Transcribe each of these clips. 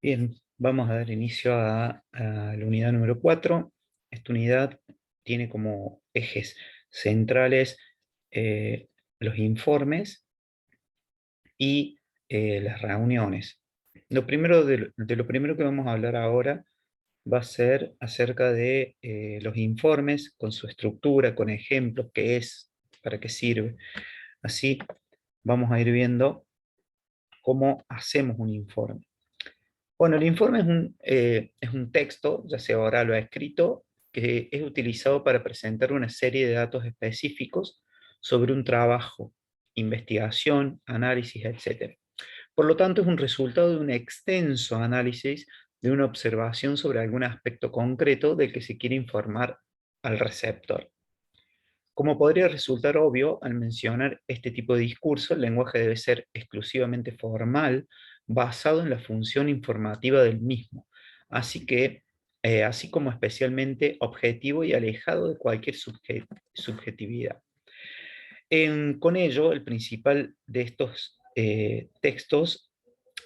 Bien, vamos a dar inicio a la unidad número 4. Esta unidad tiene como ejes centrales eh, los informes y las reuniones. De lo primero que vamos a hablar ahora va a ser acerca de los informes con su estructura, con ejemplos, qué es, para qué sirve. Así vamos a ir viendo cómo hacemos un informe. Bueno, el informe es un texto, ya sea oral o escrito, que es utilizado para presentar una serie de datos específicos sobre un trabajo, investigación, análisis, etc. Por lo tanto, es un resultado de un extenso análisis de una observación sobre algún aspecto concreto del que se quiere informar al receptor. Como podría resultar obvio, al mencionar este tipo de discurso, el lenguaje debe ser exclusivamente formal, basado en la función informativa del mismo, así como especialmente objetivo y alejado de cualquier subjetividad. Con ello, el principal de estos textos,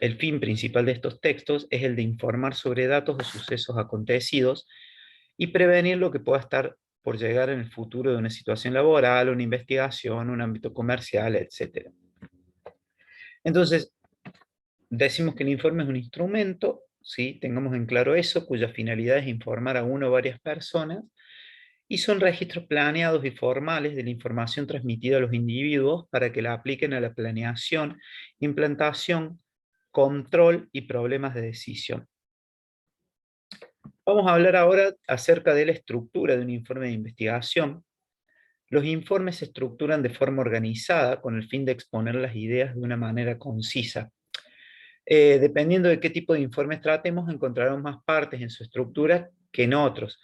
el fin principal de estos textos es el de informar sobre datos o sucesos acontecidos y prevenir lo que pueda estar por llegar en el futuro de una situación laboral, una investigación, un ámbito comercial, etc. Entonces, decimos que el informe es un instrumento, ¿sí? Tengamos en claro eso, cuya finalidad es informar a una o varias personas, y son registros planeados y formales de la información transmitida a los individuos para que la apliquen a la planeación, implantación, control y problemas de decisión. Vamos a hablar ahora acerca de la estructura de un informe de investigación. Los informes se estructuran de forma organizada con el fin de exponer las ideas de una manera concisa. Dependiendo de qué tipo de informes tratemos, encontraremos más partes en su estructura que en otros,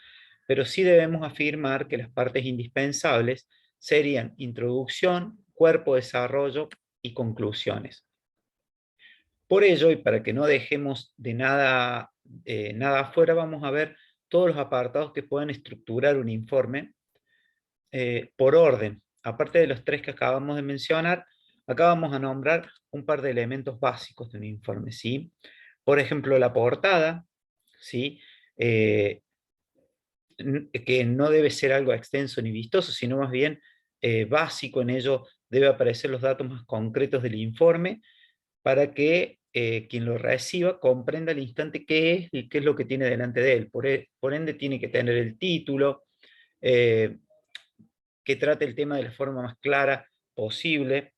pero sí debemos afirmar que las partes indispensables serían introducción, cuerpo, desarrollo y conclusiones. Por ello, y para que no dejemos de nada afuera, vamos a ver todos los apartados que pueden estructurar un informe por orden. Aparte de los tres que acabamos de mencionar, acá vamos a nombrar un par de elementos básicos de un informe, ¿sí? Por ejemplo, la portada, ¿sí? Eh, que no debe ser algo extenso ni vistoso, sino más bien básico. En ello debe aparecer los datos más concretos del informe para que quien lo reciba comprenda al instante qué es y qué es lo que tiene delante de él. Por ende, tiene que tener el título, eh, que trate el tema de la forma más clara posible.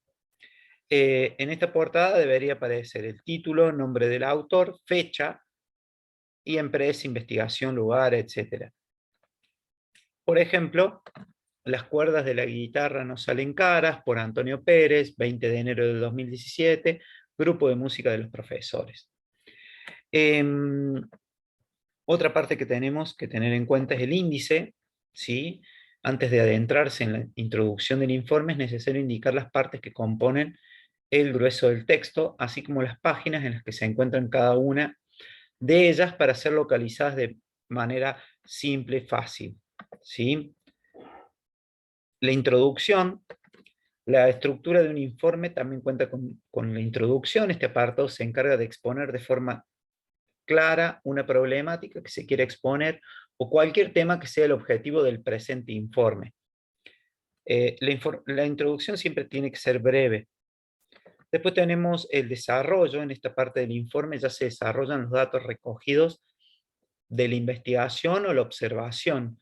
En esta portada debería aparecer el título, nombre del autor, fecha y empresa, investigación, lugar, etc. Por ejemplo, Las cuerdas de la guitarra no salen caras, por Antonio Pérez, 20 de enero de 2017, Grupo de Música de los Profesores. Eh, Otra parte que tenemos que tener en cuenta es el índice, ¿sí? Antes de adentrarse en la introducción del informe es necesario indicar las partes que componen el grueso del texto, así como las páginas en las que se encuentran cada una de ellas para ser localizadas de manera simple y fácil, ¿sí? La introducción, la estructura de un informe también cuenta con la introducción. Este apartado se encarga de exponer de forma clara una problemática que se quiere exponer o cualquier tema que sea el objetivo del presente informe. La introducción siempre tiene que ser breve. Después tenemos el desarrollo. En esta parte del informe ya se desarrollan los datos recogidos de la investigación o la observación.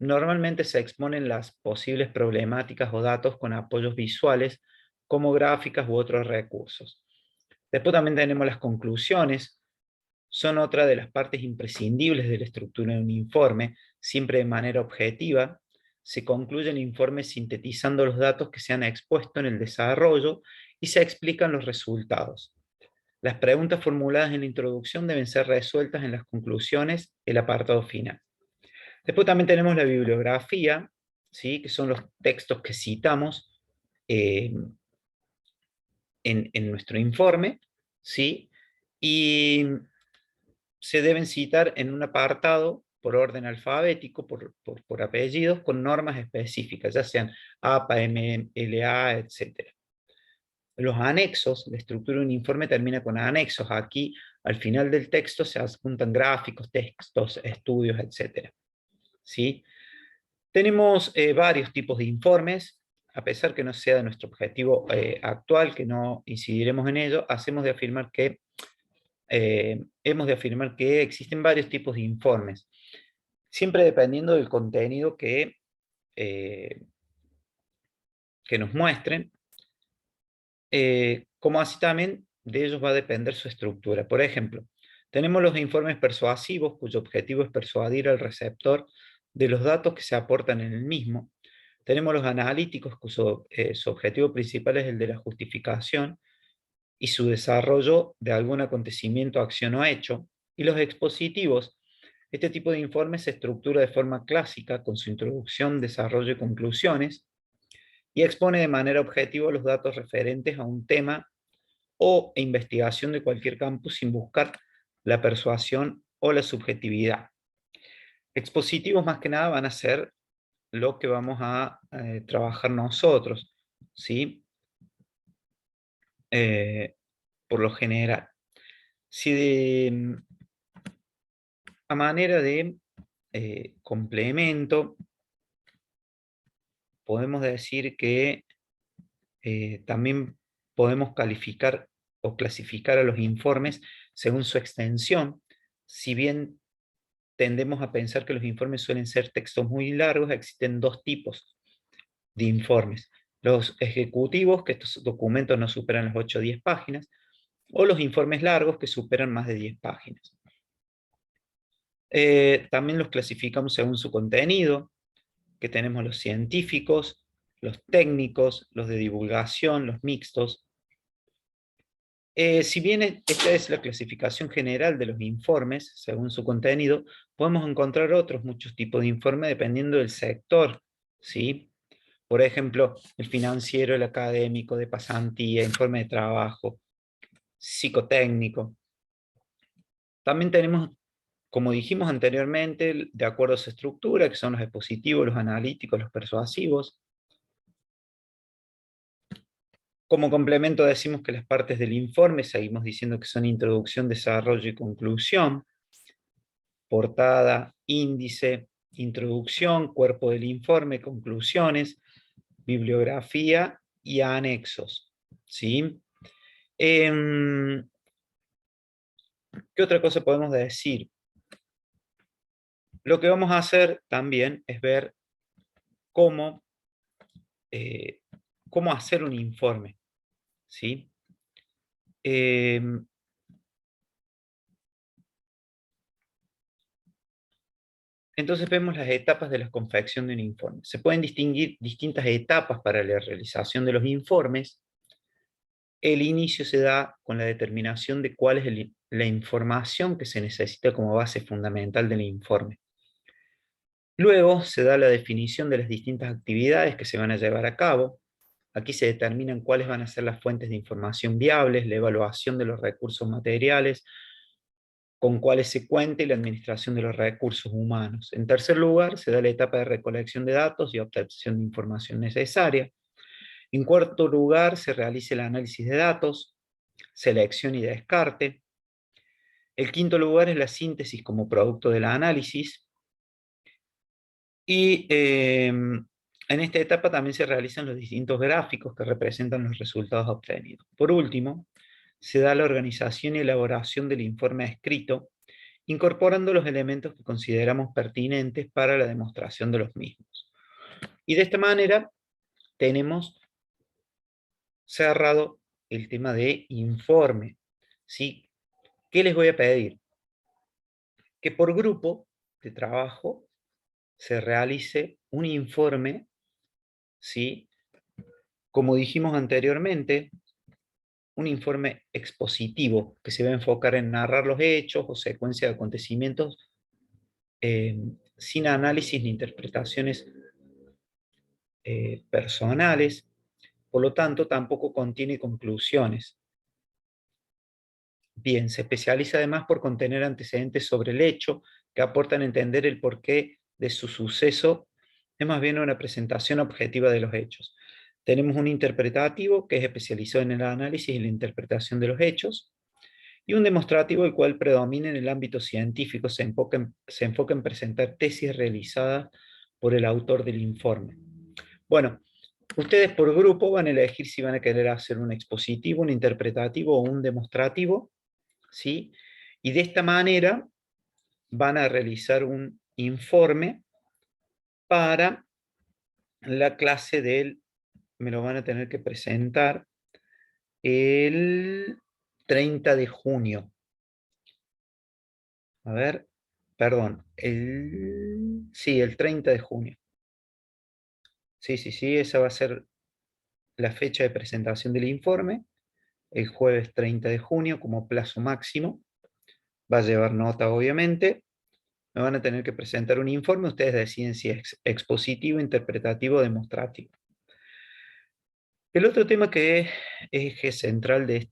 Normalmente se exponen las posibles problemáticas o datos con apoyos visuales como gráficas u otros recursos. Después también tenemos las conclusiones. Son otra de las partes imprescindibles de la estructura de un informe, siempre de manera objetiva. Se concluye el informe sintetizando los datos que se han expuesto en el desarrollo y se explican los resultados. Las preguntas formuladas en la introducción deben ser resueltas en las conclusiones, el apartado final. Después también tenemos la bibliografía, ¿sí? Que son los textos que citamos eh, en nuestro informe, ¿sí? Y se deben citar en un apartado por orden alfabético, por apellidos, con normas específicas, ya sean APA, MLA, etc. Los anexos, la estructura de un informe termina con anexos. Aquí Al final del texto se adjuntan gráficos, textos, estudios, etc. ¿Sí? Tenemos varios tipos de informes, a pesar que no sea de nuestro objetivo actual, que no incidiremos en ello, hemos de afirmar que existen varios tipos de informes, siempre dependiendo del contenido eh, que nos muestren, como así también de ellos va a depender su estructura. Por ejemplo, tenemos los informes persuasivos, cuyo objetivo es persuadir al receptor de los datos que se aportan en el mismo. Tenemos los analíticos, cuyo su objetivo principal es el de la justificación y su desarrollo de algún acontecimiento, acción o hecho. Y los expositivos. Este tipo de informe se estructura de forma clásica, con su introducción, desarrollo y conclusiones, y expone de manera objetiva los datos referentes a un tema o investigación de cualquier campo sin buscar la persuasión o la subjetividad. Expositivos más que nada van a ser lo que vamos a trabajar nosotros, ¿sí? Por lo general. Si a manera de complemento, podemos decir que también podemos calificar o clasificar a los informes según su extensión. Si bien tendemos a pensar que los informes suelen ser textos muy largos, existen dos tipos de informes. Los ejecutivos, que estos documentos no superan las 8 o 10 páginas, o los informes largos, que superan más de 10 páginas. También los clasificamos según su contenido, que tenemos los científicos, los técnicos, los de divulgación, los mixtos. Si bien esta es la clasificación general de los informes, según su contenido, podemos encontrar otros muchos tipos de informes dependiendo del sector, ¿sí? Por ejemplo, el financiero, el académico, de pasantía, informe de trabajo, psicotécnico. También tenemos, como dijimos anteriormente, de acuerdo a su estructura, que son los expositivos, los analíticos, los persuasivos. Como complemento decimos que las partes del informe, seguimos diciendo que son introducción, desarrollo y conclusión, portada, índice, introducción, cuerpo del informe, conclusiones, bibliografía y anexos, ¿sí? ¿Qué otra cosa podemos decir? Lo que vamos a hacer también es ver cómo, cómo hacer un informe, ¿sí? Entonces vemos las etapas de la confección de un informe. Se pueden distinguir distintas etapas para la realización de los informes. El inicio se da con la determinación de cuál es la información que se necesita como base fundamental del informe. Luego se da la definición de las distintas actividades que se van a llevar a cabo. Aquí se determinan cuáles van a ser las fuentes de información viables, la evaluación de los recursos materiales, con cuáles se cuenta y la administración de los recursos humanos. En tercer lugar, se da la etapa de recolección de datos y obtención de información necesaria. En cuarto lugar, se realiza el análisis de datos, selección y descarte. El quinto lugar es la síntesis como producto del análisis. Y en esta etapa también se realizan los distintos gráficos que representan los resultados obtenidos. Por último, se da la organización y elaboración del informe escrito, incorporando los elementos que consideramos pertinentes para la demostración de los mismos. Y de esta manera tenemos cerrado el tema de informe, ¿sí? ¿Qué les voy a pedir? Que por grupo de trabajo se realice un informe, ¿sí? Como dijimos anteriormente, un informe expositivo que se va a enfocar en narrar los hechos o secuencia de acontecimientos sin análisis ni interpretaciones personales, por lo tanto tampoco contiene conclusiones. Bien, se especializa además por contener antecedentes sobre el hecho que aportan a entender el porqué de su suceso, es más bien una presentación objetiva de los hechos. Tenemos un interpretativo que es especializado en el análisis y la interpretación de los hechos. y un demostrativo el cual predomina en el ámbito científico, se enfoca en presentar tesis realizadas por el autor del informe. Bueno, ustedes por grupo van a elegir si van a querer hacer un expositivo, un interpretativo o un demostrativo, ¿sí? Y de esta manera van a realizar un informe para la clase me lo van a tener que presentar el 30 de junio. A ver, perdón, sí, el 30 de junio. Sí, sí, sí, esa va a ser la fecha de presentación del informe, el jueves 30 de junio como plazo máximo. Va a llevar nota, obviamente. Me van a tener que presentar un informe, ustedes deciden si es expositivo, interpretativo o demostrativo. El otro tema que es eje central de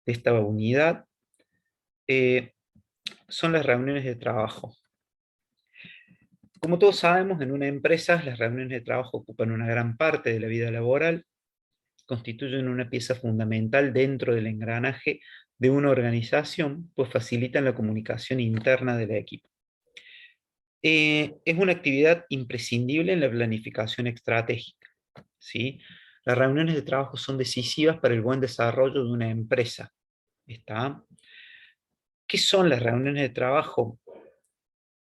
esta unidad son las reuniones de trabajo. Como todos sabemos, en una empresa las reuniones de trabajo ocupan una gran parte de la vida laboral, constituyen una pieza fundamental dentro del engranaje de una organización, pues facilitan la comunicación interna del equipo. Es una actividad imprescindible en la planificación estratégica, ¿sí? Las reuniones de trabajo son decisivas para el buen desarrollo de una empresa. ¿Está? ¿Qué son las reuniones de trabajo?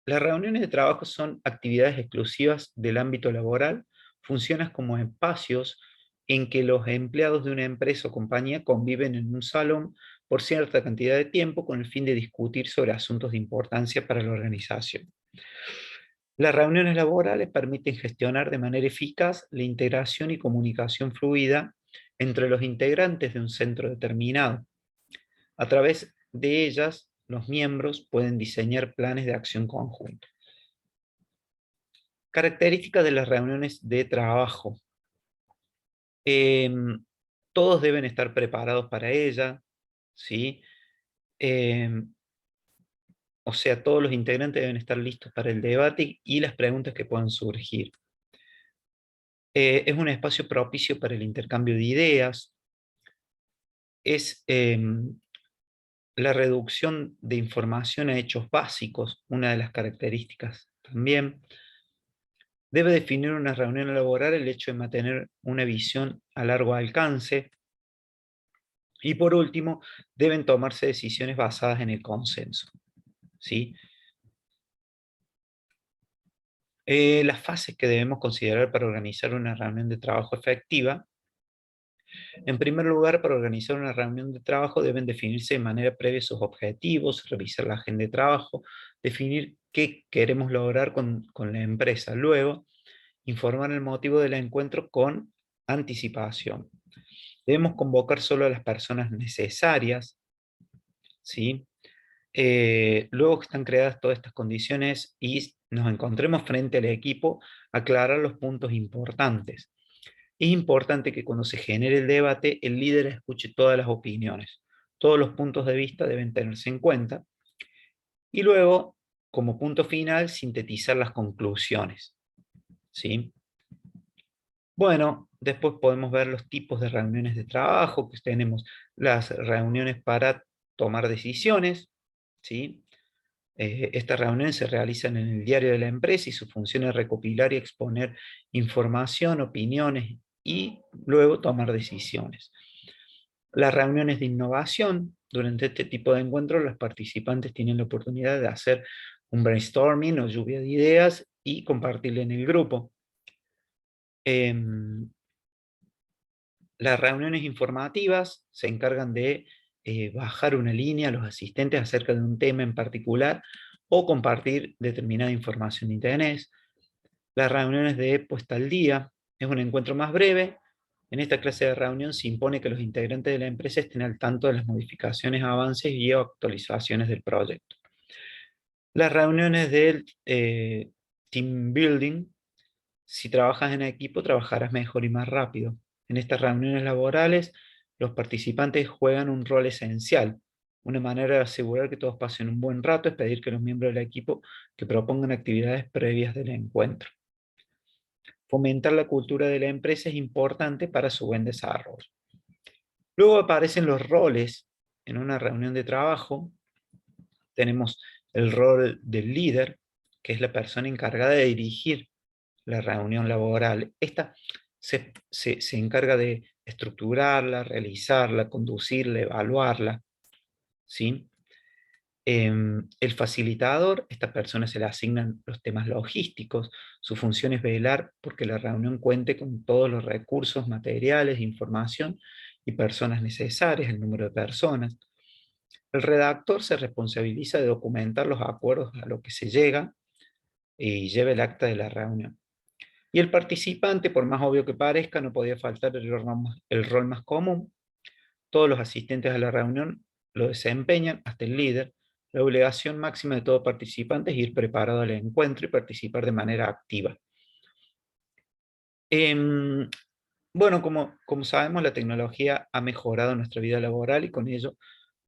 Las reuniones de trabajo son actividades exclusivas del ámbito laboral, funcionan como espacios en que los empleados de una empresa o compañía conviven en un salón por cierta cantidad de tiempo con el fin de discutir sobre asuntos de importancia para la organización. Las reuniones laborales permiten gestionar de manera eficaz la integración y comunicación fluida entre los integrantes de un centro determinado. A través de ellas, los miembros pueden diseñar planes de acción conjunta. Características de las reuniones de trabajo. Todos deben estar preparados para ella, ¿sí? O sea, todos los integrantes deben estar listos para el debate y las preguntas que puedan surgir. Es un espacio propicio para el intercambio de ideas, es la reducción de información a hechos básicos, una de las características también. Debe definir una reunión laboral el hecho de mantener una visión a largo alcance. Y por último, deben tomarse decisiones basadas en el consenso, ¿sí? Las fases que debemos considerar para organizar una reunión de trabajo efectiva. En primer lugar, para organizar una reunión de trabajo deben definirse de manera previa sus objetivos, revisar la agenda de trabajo, definir qué queremos lograr con la empresa. Luego, informar el motivo del encuentro con anticipación. Debemos convocar solo a las personas necesarias, ¿sí? Luego que están creadas todas estas condiciones y nos encontremos frente al equipo, aclarar los puntos importantes. Es importante que cuando se genere el debate, el líder escuche todas las opiniones. Todos los puntos de vista deben tenerse en cuenta. Y luego, como punto final, sintetizar las conclusiones, ¿sí? Bueno, después podemos ver los tipos de reuniones de trabajo, que tenemos las reuniones para tomar decisiones, ¿sí? Estas reuniones se realizan en el diario de la empresa y su función es recopilar y exponer información, opiniones y luego tomar decisiones. Las reuniones de innovación, durante este tipo de encuentros los participantes tienen la oportunidad de hacer un brainstorming o lluvia de ideas y compartirla en el grupo. Las reuniones informativas se encargan de bajar una línea a los asistentes acerca de un tema en particular o compartir determinada información de interés. Las reuniones de puesta al día es un encuentro más breve. En esta clase de reunión se impone que los integrantes de la empresa estén al tanto de las modificaciones, avances y actualizaciones del proyecto. Las reuniones del team building. Si trabajas en equipo, trabajarás mejor y más rápido. En estas reuniones laborales, los participantes juegan un rol esencial. Una manera de asegurar que todos pasen un buen rato es pedir que los miembros del equipo que propongan actividades previas del encuentro. Fomentar la cultura de la empresa es importante para su buen desarrollo. Luego aparecen los roles en una reunión de trabajo. Tenemos el rol del líder, que es la persona encargada de dirigir la reunión laboral. Esta se encarga de estructurarla, realizarla, conducirla, evaluarla, ¿sí? El facilitador, esta persona se le asignan los temas logísticos, su función es velar porque la reunión cuente con todos los recursos materiales, información y personas necesarias, el número de personas. El redactor se responsabiliza de documentar los acuerdos a los que se llega y lleva el acta de la reunión. Y el participante, por más obvio que parezca, no podía faltar el rol más común. Todos los asistentes a la reunión lo desempeñan, hasta el líder. La obligación máxima de todo participante es ir preparado al encuentro y participar de manera activa. Bueno, como sabemos, la tecnología ha mejorado nuestra vida laboral y con ello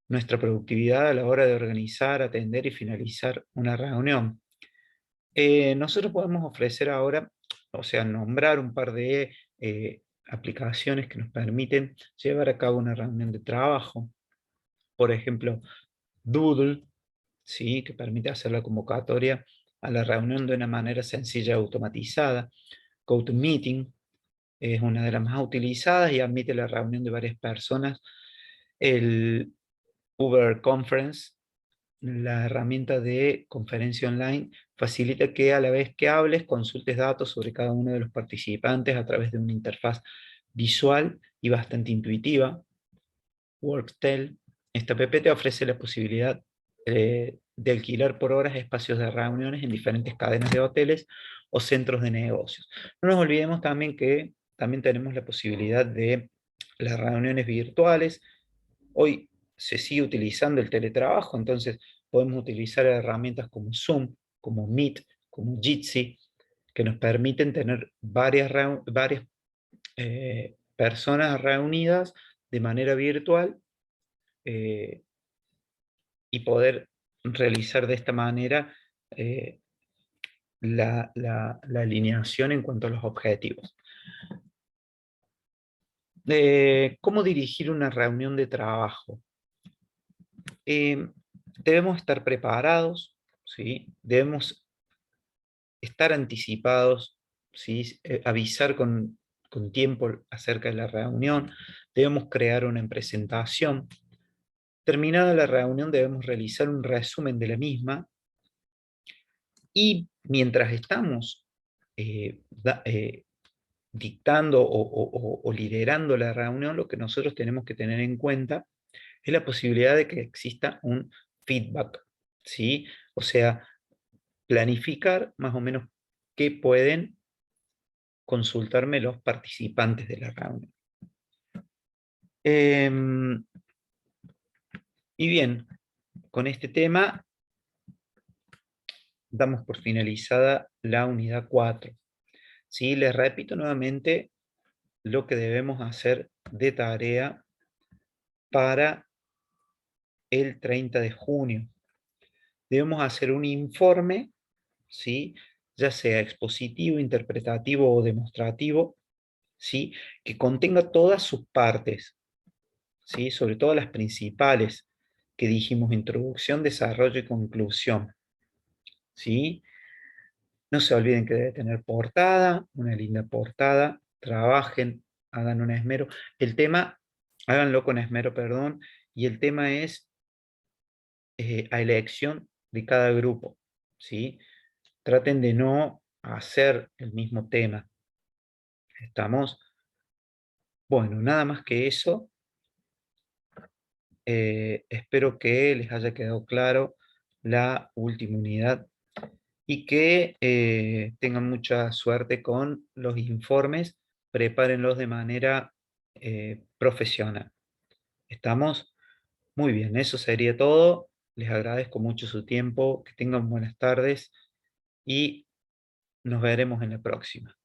nuestra productividad a la hora de organizar, atender y finalizar una reunión. Nosotros podemos ofrecer ahora, o sea, nombrar un par de aplicaciones que nos permiten llevar a cabo una reunión de trabajo. Por ejemplo, Doodle, ¿sí? Que permite hacer la convocatoria a la reunión de una manera sencilla y automatizada. GoToMeeting es una de las más utilizadas y admite la reunión de varias personas. El Uber Conference, la herramienta de conferencia online, facilita que a la vez que hables, consultes datos sobre cada uno de los participantes a través de una interfaz visual y bastante intuitiva. Worktel, esta PPT ofrece la posibilidad de alquilar por horas espacios de reuniones en diferentes cadenas de hoteles o centros de negocios. No nos olvidemos también que también tenemos la posibilidad de las reuniones virtuales. Hoy se sigue utilizando el teletrabajo, entonces podemos utilizar herramientas como Zoom, como Meet, como Jitsi, que nos permiten tener varias personas reunidas de manera virtual eh, y poder realizar de esta manera eh, la alineación en cuanto a los objetivos. ¿Cómo dirigir una reunión de trabajo? Debemos estar preparados, ¿sí? Debemos estar anticipados, ¿sí? Avisar con tiempo acerca de la reunión, debemos crear una presentación. Terminada la reunión debemos realizar un resumen de la misma y mientras estamos dictando o liderando la reunión, lo que nosotros tenemos que tener en cuenta es la posibilidad de que exista un feedback, ¿sí? O sea, planificar más o menos qué pueden consultarme los participantes de la reunión. Y bien, con este tema damos por finalizada la unidad 4. ¿Sí? Les repito nuevamente lo que debemos hacer de tarea para el 30 de junio. Debemos hacer un informe, ¿sí? Ya sea expositivo, interpretativo o demostrativo, ¿sí? Que contenga todas sus partes, ¿sí? Sobre todo las principales que dijimos: introducción, desarrollo y conclusión, ¿sí? No se olviden que debe tener portada, una linda portada, trabajen, hagan un esmero. El tema, háganlo con esmero, perdón, y el tema es a elección de cada grupo, ¿sí? Traten de no hacer el mismo tema. ¿Estamos? Bueno, nada más que eso. Espero que les haya quedado claro la última unidad y que tengan mucha suerte con los informes. Prepárenlos de manera profesional. ¿Estamos? Muy bien, eso sería todo. Les agradezco mucho su tiempo, que tengan buenas tardes y nos veremos en la próxima.